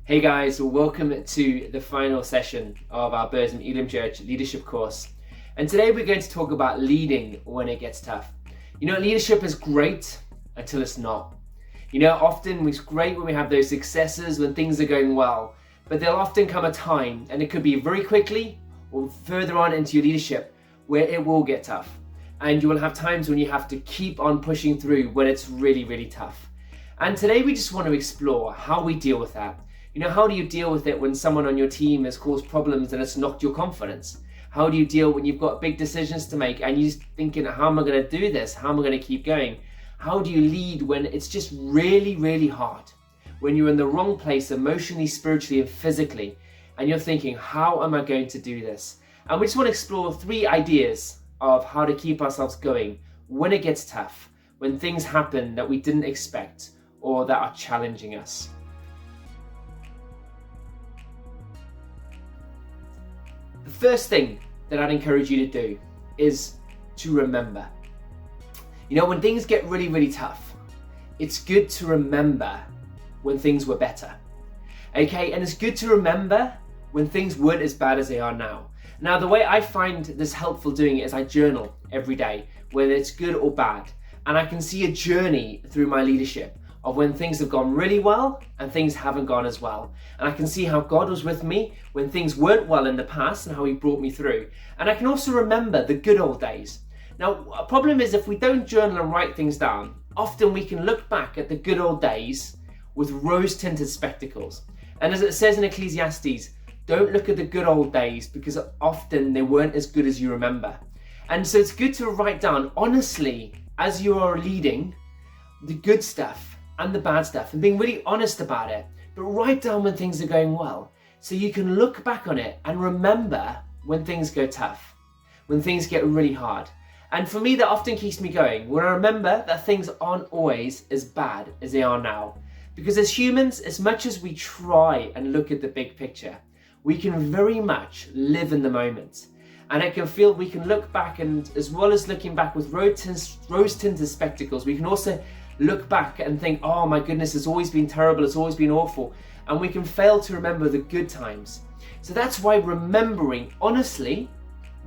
Hey guys, welcome to the final session of our Burslem Elim Church leadership course. And today we're going to talk about leading when it gets tough. You know, leadership is great until it's not. You know, often it's great when we have those successes, when things are going well, but there'll often come a time, and it could be very quickly or further on into your leadership, where it will get tough. And you will have times when you have to keep on pushing through when it's really, really tough. And today we just want to explore how we deal with that. You know, how do you deal with it when someone on your team has caused problems and it's knocked your confidence? How do you deal when you've got big decisions to make and you're thinking, how am I going to do this? How am I going to keep going? How do you lead when it's just really, really hard? When you're in the wrong place emotionally, spiritually, and physically, and you're thinking, how am I going to do this? And we just want to explore 3 ideas of how to keep ourselves going when it gets tough, when things happen that we didn't expect or that are challenging us. The first thing that I'd encourage you to do is to remember. You know, when things get really, really tough, it's good to remember when things were better. Okay, and it's good to remember when things weren't as bad as they are now. Now, the way I find this helpful doing it is I journal every day, whether it's good or bad. And I can see a journey through my leadership of when things have gone really well and things haven't gone as well. And I can see how God was with me when things weren't well in the past and how he brought me through. And I can also remember the good old days. Now, a problem is if we don't journal and write things down, often we can look back at the good old days with rose-tinted spectacles. And as it says in Ecclesiastes, don't look at the good old days because often they weren't as good as you remember. And so it's good to write down honestly as you are leading the good stuff and the bad stuff and being really honest about it, but write down when things are going well so you can look back on it and remember when things go tough, when things get really hard. And for me, that often keeps me going when I remember that things aren't always as bad as they are now. Because as humans, as much as we try and look at the big picture, we can very much live in the moment. And it can feel, we can look back, and as well as looking back with rose-tinted spectacles, we can also look back and think, oh my goodness, it's always been terrible, it's always been awful. And we can fail to remember the good times. So that's why remembering honestly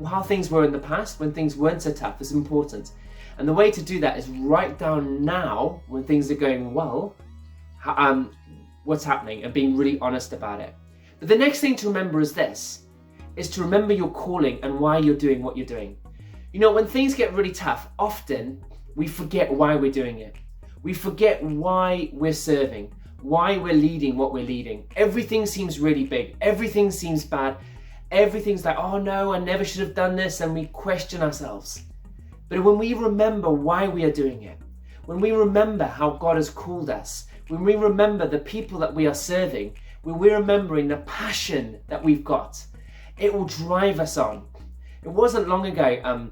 how things were in the past when things weren't so tough is important. And the way to do that is write down now when things are going well, what's happening, and being really honest about it. But the next thing to remember is this, is to remember your calling and why you're doing what you're doing. You know, when things get really tough, often we forget why we're doing it. We forget why we're serving, why we're leading what we're leading. Everything seems really big. Everything seems bad. Everything's like, oh no, I never should have done this, and we question ourselves. But when we remember why we are doing it, when we remember how God has called us, when we remember the people that we are serving, when we're remembering the passion that we've got, it will drive us on. It wasn't long ago,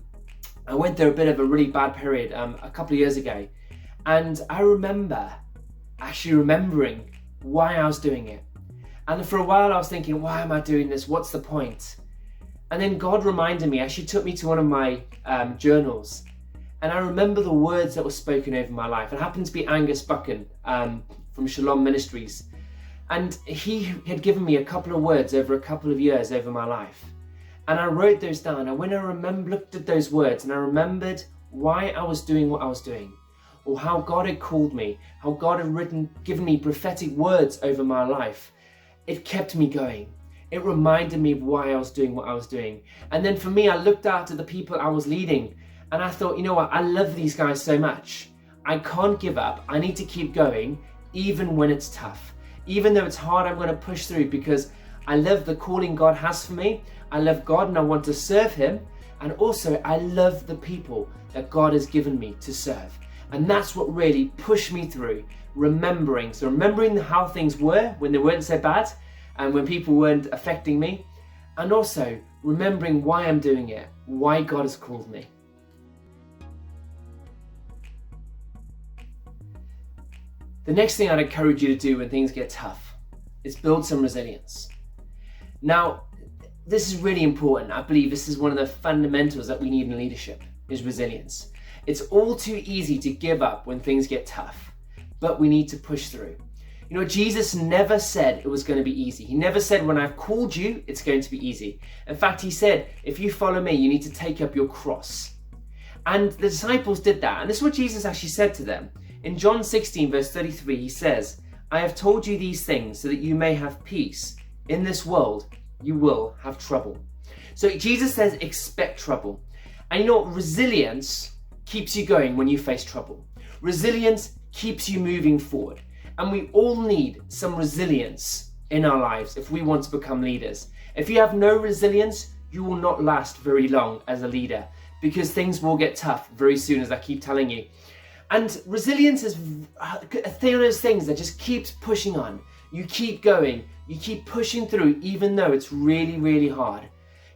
I went through a bit of a really bad period a couple of years ago. And I remember actually remembering why I was doing it. And for a while I was thinking, why am I doing this? What's the point? And then God reminded me, actually took me to one of my journals. And I remember the words that were spoken over my life. It happened to be Angus Buchan from Shalom Ministries. And he had given me a couple of words over a couple of years over my life. And I wrote those down. And when I looked at those words and I remembered why I was doing what I was doing, or how God had called me, how God had given me prophetic words over my life, it kept me going. It reminded me of why I was doing what I was doing. And then for me, I looked out at the people I was leading and I thought, you know what, I love these guys so much. I can't give up. I need to keep going even when it's tough. Even though it's hard, I'm going to push through because I love the calling God has for me. I love God and I want to serve him. And also I love the people that God has given me to serve. And that's what really pushed me through, remembering how things were when they weren't so bad and when people weren't affecting me, and also remembering why I'm doing it, why God has called me. The next thing I'd encourage you to do when things get tough is build some resilience. Now, this is really important. I believe this is one of the fundamentals that we need in leadership, is resilience. It's all too easy to give up when things get tough, but we need to push through. You know, Jesus never said it was going to be easy. He never said, when I've called you, it's going to be easy. In fact, he said, if you follow me, you need to take up your cross. And the disciples did that. And this is what Jesus actually said to them. In John 16, verse 33, he says, I have told you these things so that you may have peace. In this world, you will have trouble. So Jesus says, expect trouble. And you know what? Resilience keeps you going when you face trouble. Resilience keeps you moving forward. And we all need some resilience in our lives if we want to become leaders. If you have no resilience, you will not last very long as a leader, because things will get tough very soon, as I keep telling you. And resilience is those things that just keeps pushing on. You keep going, you keep pushing through, even though it's really, really hard.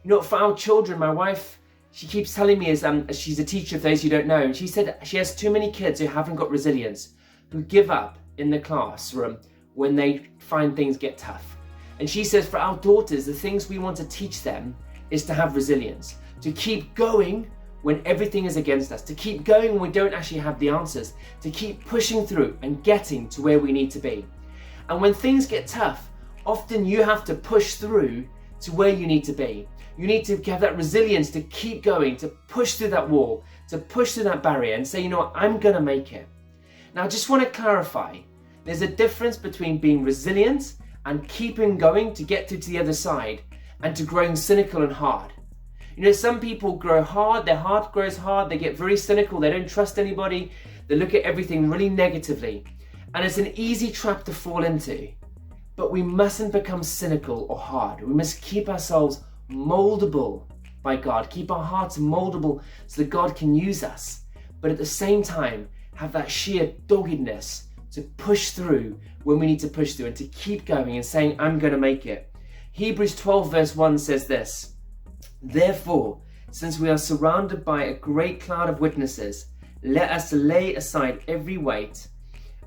You know, for our children, my wife, she keeps telling me, as she's a teacher, for those who don't know, and she said she has too many kids who haven't got resilience, who give up in the classroom when they find things get tough. And she says for our daughters, the things we want to teach them is to have resilience, to keep going when everything is against us, to keep going when we don't actually have the answers, to keep pushing through and getting to where we need to be. And when things get tough, often you have to push through to where you need to be. You need to have that resilience to keep going, to push through that wall, to push through that barrier and say, you know what, I'm gonna make it. Now, I just want to clarify, there's a difference between being resilient and keeping going to get to the other side, and to growing cynical and hard. You know, some people grow hard, their heart grows hard, they get very cynical, they don't trust anybody, they look at everything really negatively. And it's an easy trap to fall into. But we mustn't become cynical or hard. We must keep ourselves moldable by God, keep our hearts moldable so that God can use us. But at the same time, have that sheer doggedness to push through when we need to push through, and to keep going and saying, I'm going to make it. Hebrews 12 verse 1 says this, therefore, since we are surrounded by a great cloud of witnesses, let us lay aside every weight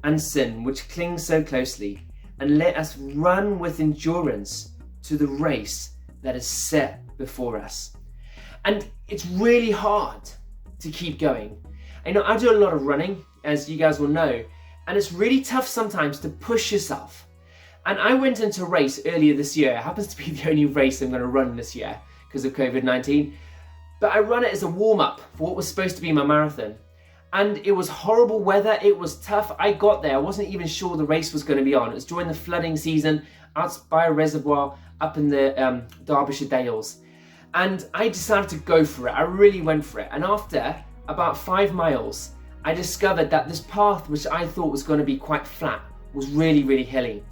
and sin which clings so closely, and let us run with endurance to the race that is set before us. And it's really hard to keep going. I know I do a lot of running, as you guys will know, and it's really tough sometimes to push yourself. And I went into a race earlier this year. It happens to be the only race I'm going to run this year because of COVID-19. But I ran it as a warm-up for what was supposed to be my marathon. And it was horrible weather, it was tough. I got there, I wasn't even sure the race was going to be on. It was during the flooding season, out by a reservoir up in the Derbyshire Dales. And I decided to go for it, I really went for it. And after about 5 miles, I discovered that this path, which I thought was going to be quite flat, was really, really hilly.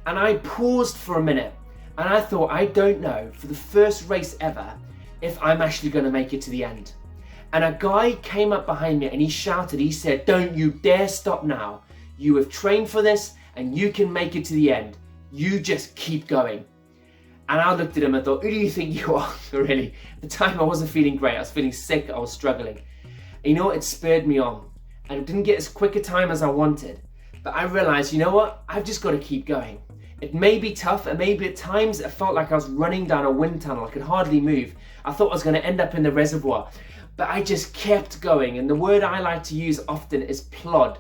And I paused for a minute, and I thought, I don't know, for the first race ever, if I'm actually going to make it to the end. And a guy came up behind me and he shouted, he said, don't you dare stop now. You have trained for this and you can make it to the end. You just keep going. And I looked at him and thought, who do you think you are? Really? At the time I wasn't feeling great. I was feeling sick. I was struggling. And you know what? It spurred me on. And I didn't get as quick a time as I wanted. But I realized, you know what? I've just got to keep going. It may be tough, and maybe at times it felt like I was running down a wind tunnel. I could hardly move. I thought I was going to end up in the reservoir. But I just kept going, and the word I like to use often is plod.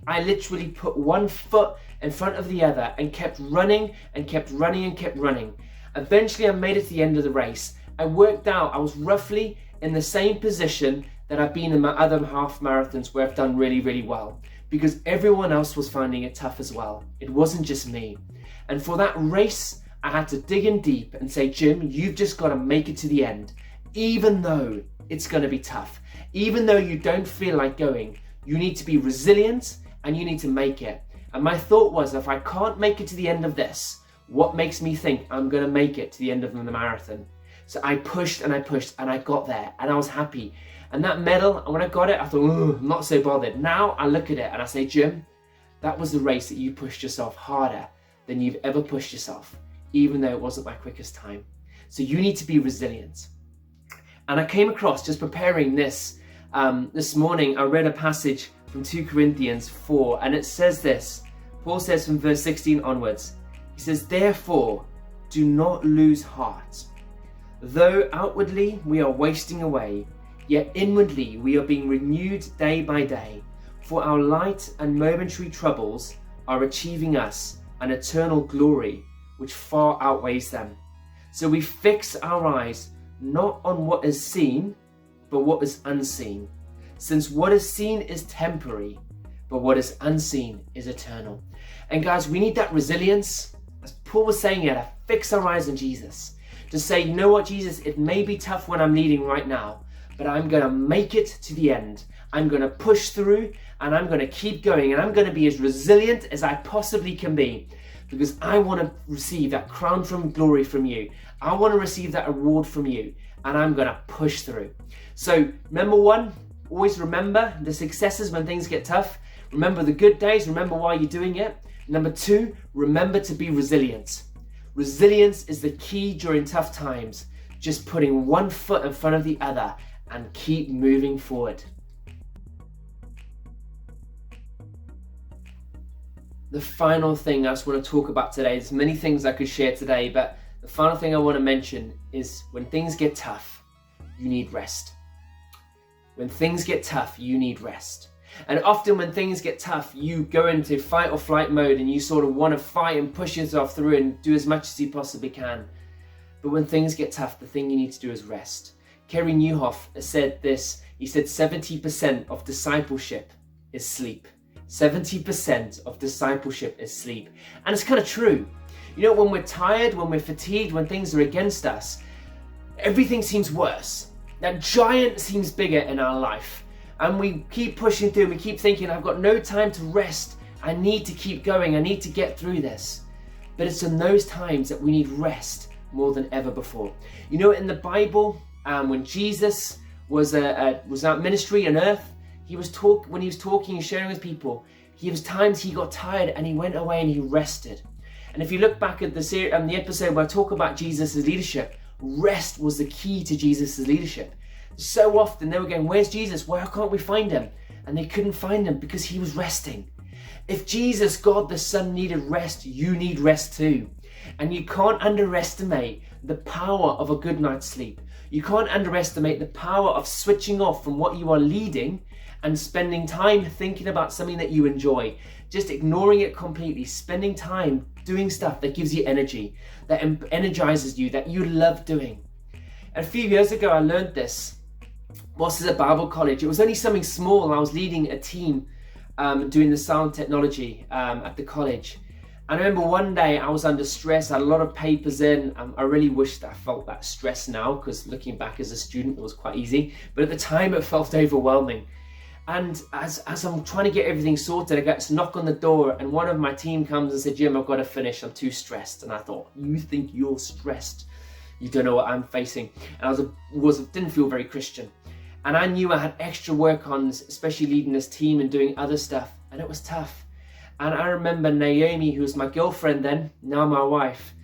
I literally put one foot in front of the other and kept running and kept running and kept running. Eventually I made it to the end of the race. I worked out I was roughly in the same position that I've been in my other half marathons where I've done really, really well, because everyone else was finding it tough as well. It wasn't just me. And for that race, I had to dig in deep and say, Jim, you've just got to make it to the end, even though it's going to be tough. Even though you don't feel like going, you need to be resilient and you need to make it. And my thought was, if I can't make it to the end of this, what makes me think I'm going to make it to the end of the marathon? So I pushed and I got there and I was happy. And that medal, and when I got it, I thought, I'm not so bothered. Now I look at it and I say, Jim, that was the race that you pushed yourself harder than you've ever pushed yourself, even though it wasn't my quickest time. So you need to be resilient. And I came across, just preparing this morning, I read a passage from 2 Corinthians 4, and it says this. Paul says from verse 16 onwards, he says, therefore, do not lose heart. Though outwardly we are wasting away, yet inwardly we are being renewed day by day. For our light and momentary troubles are achieving us an eternal glory which far outweighs them. So we fix our eyes not on what is seen, but what is unseen. Since what is seen is temporary, but what is unseen is eternal. And guys, we need that resilience, as Paul was saying here, to fix our eyes on Jesus. To say, you know what, Jesus, it may be tough when I'm leading right now, but I'm going to make it to the end. I'm going to push through, and I'm going to keep going, and I'm going to be as resilient as I possibly can be, because I want to receive that crown from glory from you. I want to receive that award from you, and I'm going to push through. So number one, always remember the successes when things get tough. Remember the good days, remember why you're doing it. Number two, remember to be resilient. Resilience is the key during tough times. Just putting one foot in front of the other and keep moving forward. The final thing I just want to talk about today, there's many things I could share today, but the final thing I want to mention is when things get tough, you need rest. When things get tough, you need rest. And often when things get tough, you go into fight or flight mode and you sort of want to fight and push yourself through and do as much as you possibly can. But when things get tough, the thing you need to do is rest. Kerry Newhoff said this. He said 70% of discipleship is sleep. 70% of discipleship is sleep. And it's kind of true. You know, when we're tired, when we're fatigued, when things are against us, everything seems worse. That giant seems bigger in our life. And we keep pushing through, we keep thinking, I've got no time to rest. I need to keep going, I need to get through this. But it's in those times that we need rest more than ever before. You know, in the Bible, when Jesus was out ministry on earth, when he was talking and sharing with people, there was times he got tired and he went away and he rested. And if you look back at the episode where I talk about Jesus' leadership, rest was the key to Jesus' leadership. So often they were going, where's Jesus? Why can't we find him? And they couldn't find him because he was resting. If Jesus, God the Son, needed rest, you need rest too. And you can't underestimate the power of a good night's sleep. You can't underestimate the power of switching off from what you are leading and spending time thinking about something that you enjoy. Just ignoring it completely, spending time doing stuff that gives you energy, that energizes you, that you love doing. And a few years ago, I learned this whilst at Bible college. It was only something small. I was leading a team doing the sound technology at the college. And I remember one day I was under stress, I had a lot of papers in. I really wished I felt that stress now, because looking back as a student, it was quite easy. But at the time, it felt overwhelming. And as I'm trying to get everything sorted, I get this knock on the door, and one of my team comes and said, Jim, I've got to finish, I'm too stressed. And I thought, you think you're stressed? You don't know what I'm facing. And I didn't feel very Christian. And I knew I had extra work on, especially leading this team and doing other stuff, and it was tough. And I remember Naomi, who was my girlfriend then, now my wife,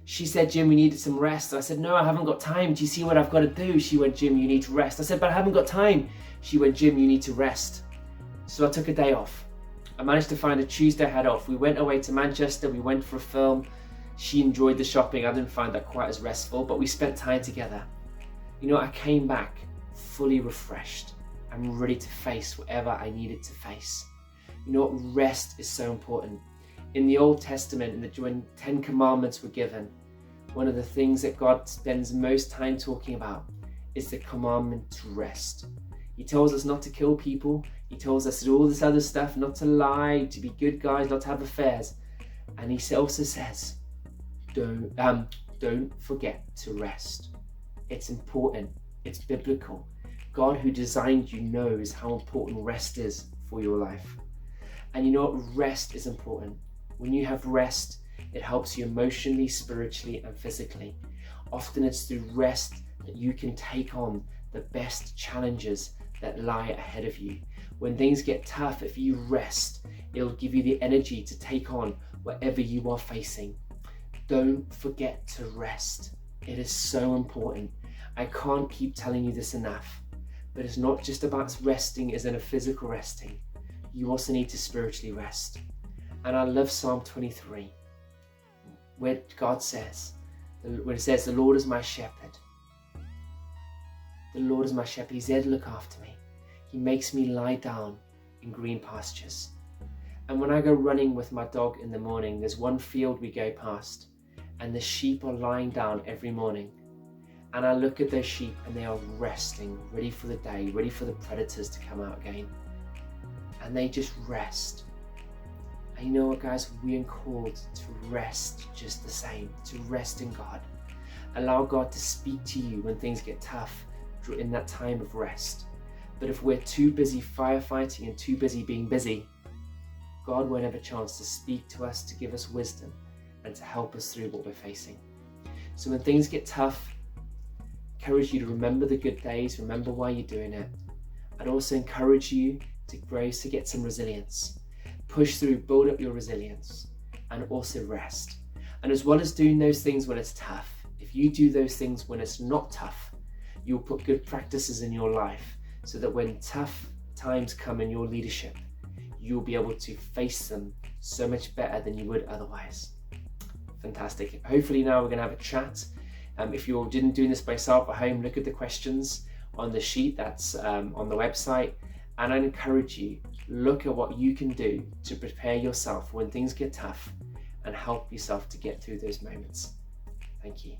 she said, Jim, we needed some rest. I said, no, I haven't got time. Do you see what I've got to do? She went, Jim, you need to rest. I said, but I haven't got time. She went, Jim, you need to rest. So I took a day off. I managed to find a Tuesday head off. We went away to Manchester. We went for a film. She enjoyed the shopping. I didn't find that quite as restful, but we spent time together. You know, I came back fully refreshed and ready to face whatever I needed to face. You know what? Rest is so important. In the Old Testament, when 10 commandments were given, one of the things that God spends most time talking about is the commandment to rest. He tells us not to kill people. He tells us to do all this other stuff, not to lie, to be good guys, not to have affairs. And he also says, don't forget to rest. It's important. It's biblical. God, who designed you, knows how important rest is for your life. And you know what? Rest is important. When you have rest, it helps you emotionally, spiritually, and physically. Often it's through rest that you can take on the best challenges that lie ahead of you. When things get tough, if you rest, it'll give you the energy to take on whatever you are facing. Don't forget to rest. It is so important. I can't keep telling you this enough, but it's not just about resting as in a physical resting. You also need to spiritually rest. And I love Psalm 23, where God says, when it says, the Lord is my shepherd. The Lord is my shepherd. He's there to look after me. He makes me lie down in green pastures. And when I go running with my dog in the morning, there's one field we go past and the sheep are lying down every morning. And I look at those sheep and they are resting, ready for the day, ready for the predators to come out again. And they just rest. And you know what, guys? We are called to rest just the same, to rest in God. Allow God to speak to you when things get tough in that time of rest. But if we're too busy firefighting and too busy being busy, God won't have a chance to speak to us, to give us wisdom, and to help us through what we're facing. So when things get tough, I encourage you to remember the good days, remember why you're doing it. I'd also encourage you to grow, to get some resilience. Push through, build up your resilience, and also rest. And as well as doing those things when it's tough, if you do those things when it's not tough, you'll put good practices in your life so that when tough times come in your leadership, you'll be able to face them so much better than you would otherwise. Fantastic. Hopefully now we're going to have a chat. If you didn't do this by yourself at home, look at the questions on the sheet that's on the website. And I encourage you, look at what you can do to prepare yourself when things get tough and help yourself to get through those moments. Thank you.